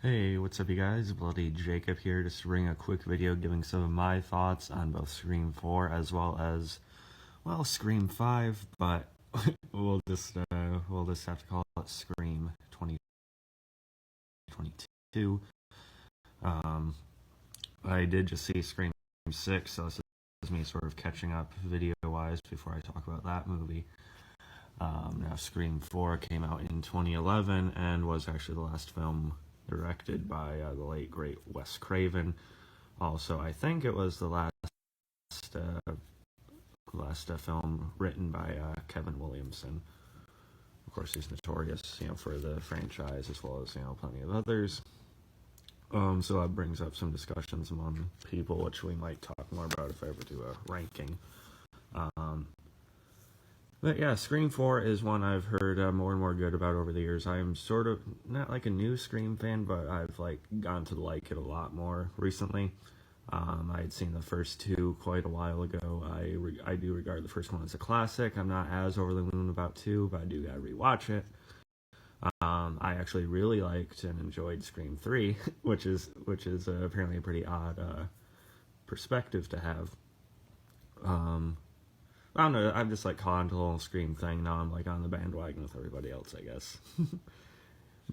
Hey, what's up you guys? Bloody Jacob here, just to bring a quick video giving some of my thoughts on both Scream 4 as well as, well, Scream 5, but we'll just have to call it Scream 2022. I did just see Scream 6, so this is me sort of catching up video-wise before I talk about that movie. Now Scream 4 came out in 2011 and was actually the last film directed by the late great Wes Craven. Also, I think it was the last film written by Kevin Williamson. Of course, he's notorious, for the franchise as well as plenty of others. So that brings up some discussions among people, which we might talk more about if I ever do a ranking. But yeah, Scream 4 is one I've heard more and more good about over the years. I'm sort of not like a new Scream fan, but I've gotten to like it a lot more recently. I had seen the first two quite a while ago. I do regard the first one as a classic. I'm not as over the moon about 2, but I do gotta rewatch it. I actually really liked and enjoyed Scream 3, which is apparently a pretty odd perspective to have. I don't know, I'm just caught into the whole Scream thing. Now I'm on the bandwagon with everybody else, I guess.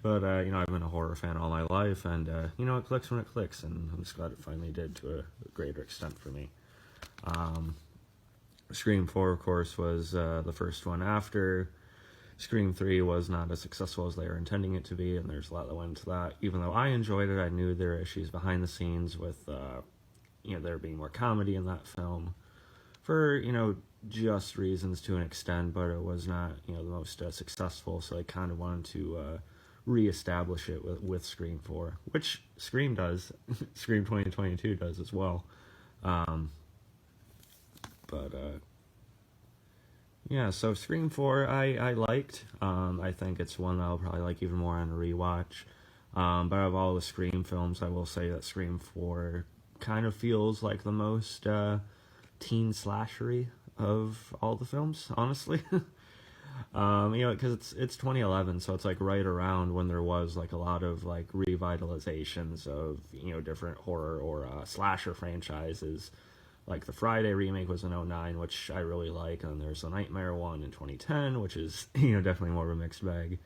But, I've been a horror fan all my life, and, it clicks when it clicks, and I'm just glad it finally did to a greater extent for me. Scream 4, of course, was the first one after. Scream 3 was not as successful as they were intending it to be, and there's a lot that went into that. Even though I enjoyed it, I knew there were issues behind the scenes with, there being more comedy in that film. For, just reasons to an extent, but it was not, the most successful, so I kind of wanted to re-establish it with Scream 4, which Scream does. Scream 2022 does as well. Yeah, so Scream 4 I liked. I think it's one I'll probably like even more on a rewatch. But of all the Scream films, I will say that Scream 4 kind of feels like the most teen slashery of all the films, honestly. Because it's 2011, so it's right around when there was a lot of revitalizations of different horror or slasher franchises. The Friday remake was in 2009, which I really like, and there's the Nightmare one in 2010, which is definitely more of a mixed bag,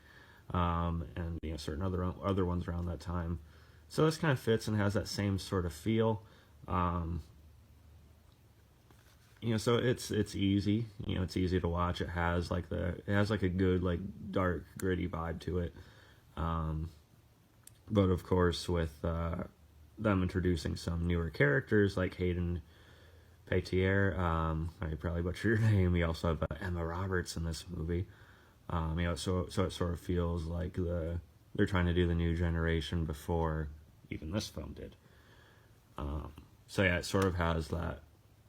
and certain other ones around that time. So this kind of fits and has that same sort of feel. So it's easy. It's easy to watch. It has a good dark gritty vibe to it. But of course, with them introducing some newer characters like Hayden Panettiere, I probably butchered your name. We also have Emma Roberts in this movie. So it sort of feels like they're trying to do the new generation before even this film did. So yeah, it sort of has that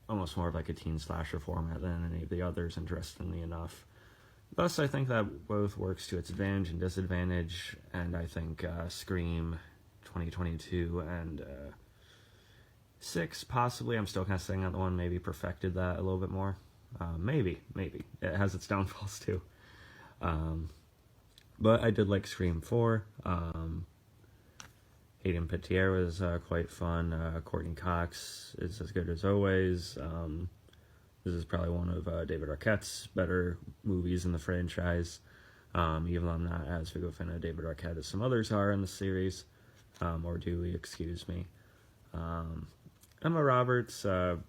almost more of a teen slasher format than any of the others, interestingly enough. Thus, I think that both works to its advantage and disadvantage, and I think Scream 2022 and 6, possibly, I'm still kind of saying that the one maybe perfected that a little bit more. Maybe. It has its downfalls too. But I did like Scream 4. Hayden Panettiere was quite fun. Courtney Cox is as good as always. This is probably one of David Arquette's better movies in the franchise, even though I'm not as big of a fan of David Arquette as some others are in the series, or Dewey, excuse me. Emma Roberts, I've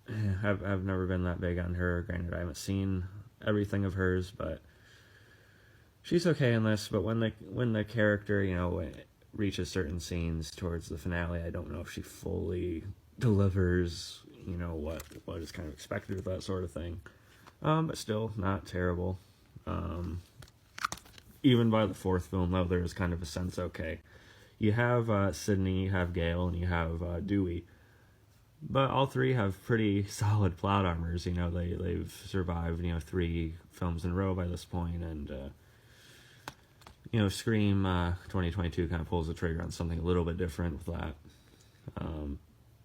never been that big on her. Granted, I haven't seen everything of hers, but she's okay in this. But when the character, reaches certain scenes towards the finale, I don't know if she fully delivers, what is kind of expected of that sort of thing. But still, not terrible. Even by the fourth film, though, there is kind of a sense, okay, you have Sydney, you have Gale, and you have Dewey. But all three have pretty solid plot armors. They've survived, 3 films in a row by this point, and Scream 2022 kind of pulls the trigger on something a little bit different with that.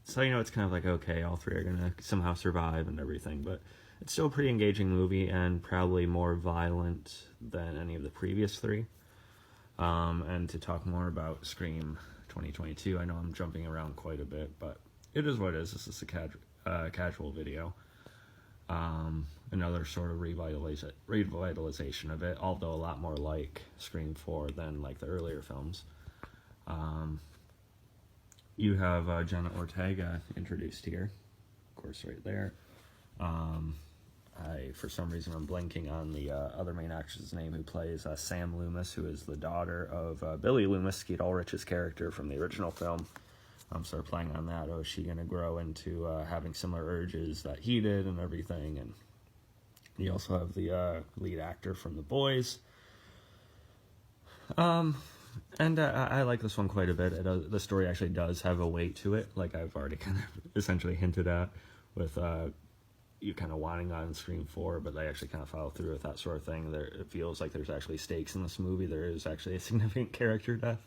So, it's kind of okay, all 3 are going to somehow survive and everything, but it's still a pretty engaging movie and probably more violent than any of the previous 3. And to talk more about Scream 2022, I know I'm jumping around quite a bit, but it is what it is. This is a casual video. Another sort of revitalization of it, although a lot more like Scream 4 than like the earlier films. You have Jenna Ortega introduced here, of course, right there. For some reason, I'm blanking on the other main actress's name who plays Sam Loomis, who is the daughter of Billy Loomis, Skeet Ulrich's character from the original film. So playing on that, is she going to grow into having similar urges that he did and everything? And you also have the lead actor from The Boys. And I like this one quite a bit. The story actually does have a weight to it, like I've already kind of essentially hinted at, with you kind of wanting on Scream 4, but they actually kind of follow through with that sort of thing. It feels like there's actually stakes in this movie. There is actually a significant character death.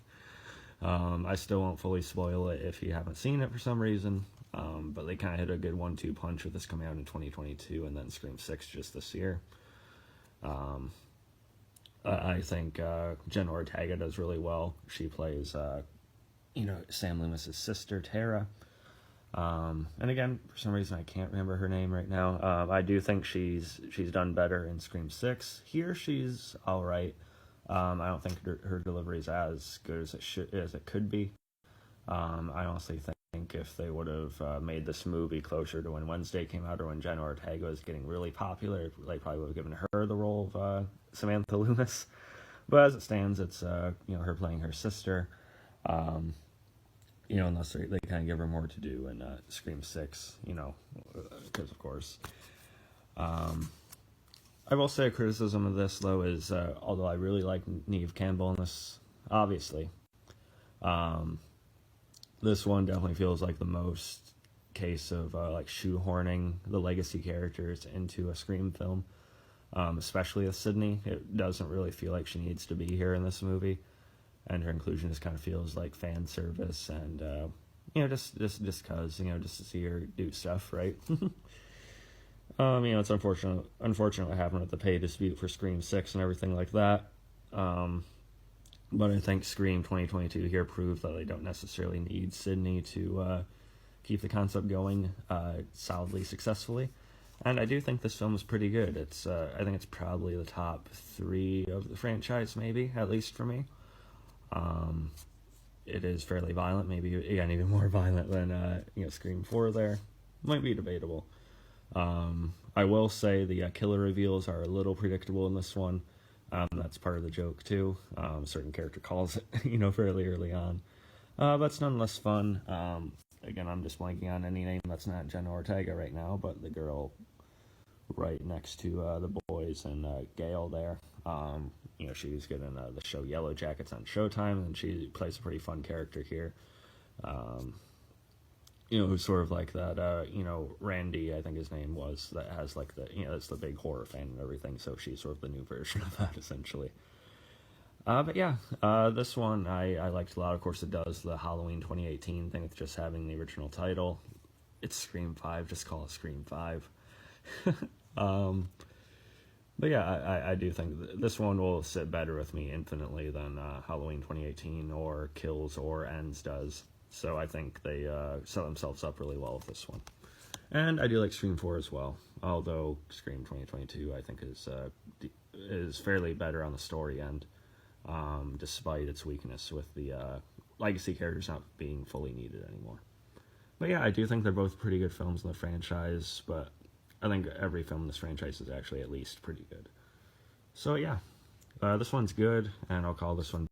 I still won't fully spoil it if you haven't seen it for some reason, but they kind of hit a good 1-2 punch with this coming out in 2022 and then Scream 6 just this year. I think Jenna Ortega does really well. She plays, Sam Loomis' sister, Tara. And again, for some reason I can't remember her name right now. I do think she's done better in Scream 6. Here she's all right. I don't think her delivery is as good as it could be. I honestly think if they would have made this movie closer to when Wednesday came out or when Jenna Ortega was getting really popular, they probably would have given her the role of Samantha Loomis. But as it stands, it's her playing her sister. Unless they kind of give her more to do in Scream 6, because of course. I will say a criticism of this, though, is although I really like Neve Campbell in this, obviously, this one definitely feels like the most case of shoehorning the legacy characters into a Scream film, especially with Sydney. It doesn't really feel like she needs to be here in this movie, and her inclusion just kind of feels like fan service and just because just to see her do stuff, right? It's unfortunate what happened with the pay dispute for Scream 6 and everything like that. But I think Scream 2022 here proved that they don't necessarily need Sydney to keep the concept going solidly, successfully. And I do think this film is pretty good. I think it's probably the top 3 of the franchise, maybe, at least for me. It is fairly violent, maybe again even more violent than Scream 4 there. Might be debatable. I will say the killer reveals are a little predictable in this one. That's part of the joke too. A certain character calls it, fairly early on. But it's nonetheless fun. Again, I'm just blanking on any name that's not Jenna Ortega right now, but the girl right next to the boys and Gail there. She's getting the show Yellow Jackets on Showtime, and she plays a pretty fun character here. Who's sort of like that, Randy, I think his name was, that has like that's the big horror fan and everything, so she's sort of the new version of that, essentially. But yeah, this one I liked a lot. Of course, it does the Halloween 2018 thing with just having the original title. It's Scream 5, just call it Scream 5. But yeah, I do think this one will sit better with me infinitely than Halloween 2018 or Kills or Ends does. So I think they set themselves up really well with this one. And I do like Scream 4 as well, although Scream 2022 I think is fairly better on the story end, despite its weakness with the legacy characters not being fully needed anymore. But yeah, I do think they're both pretty good films in the franchise, but I think every film in this franchise is actually at least pretty good. So yeah, this one's good, and I'll call this one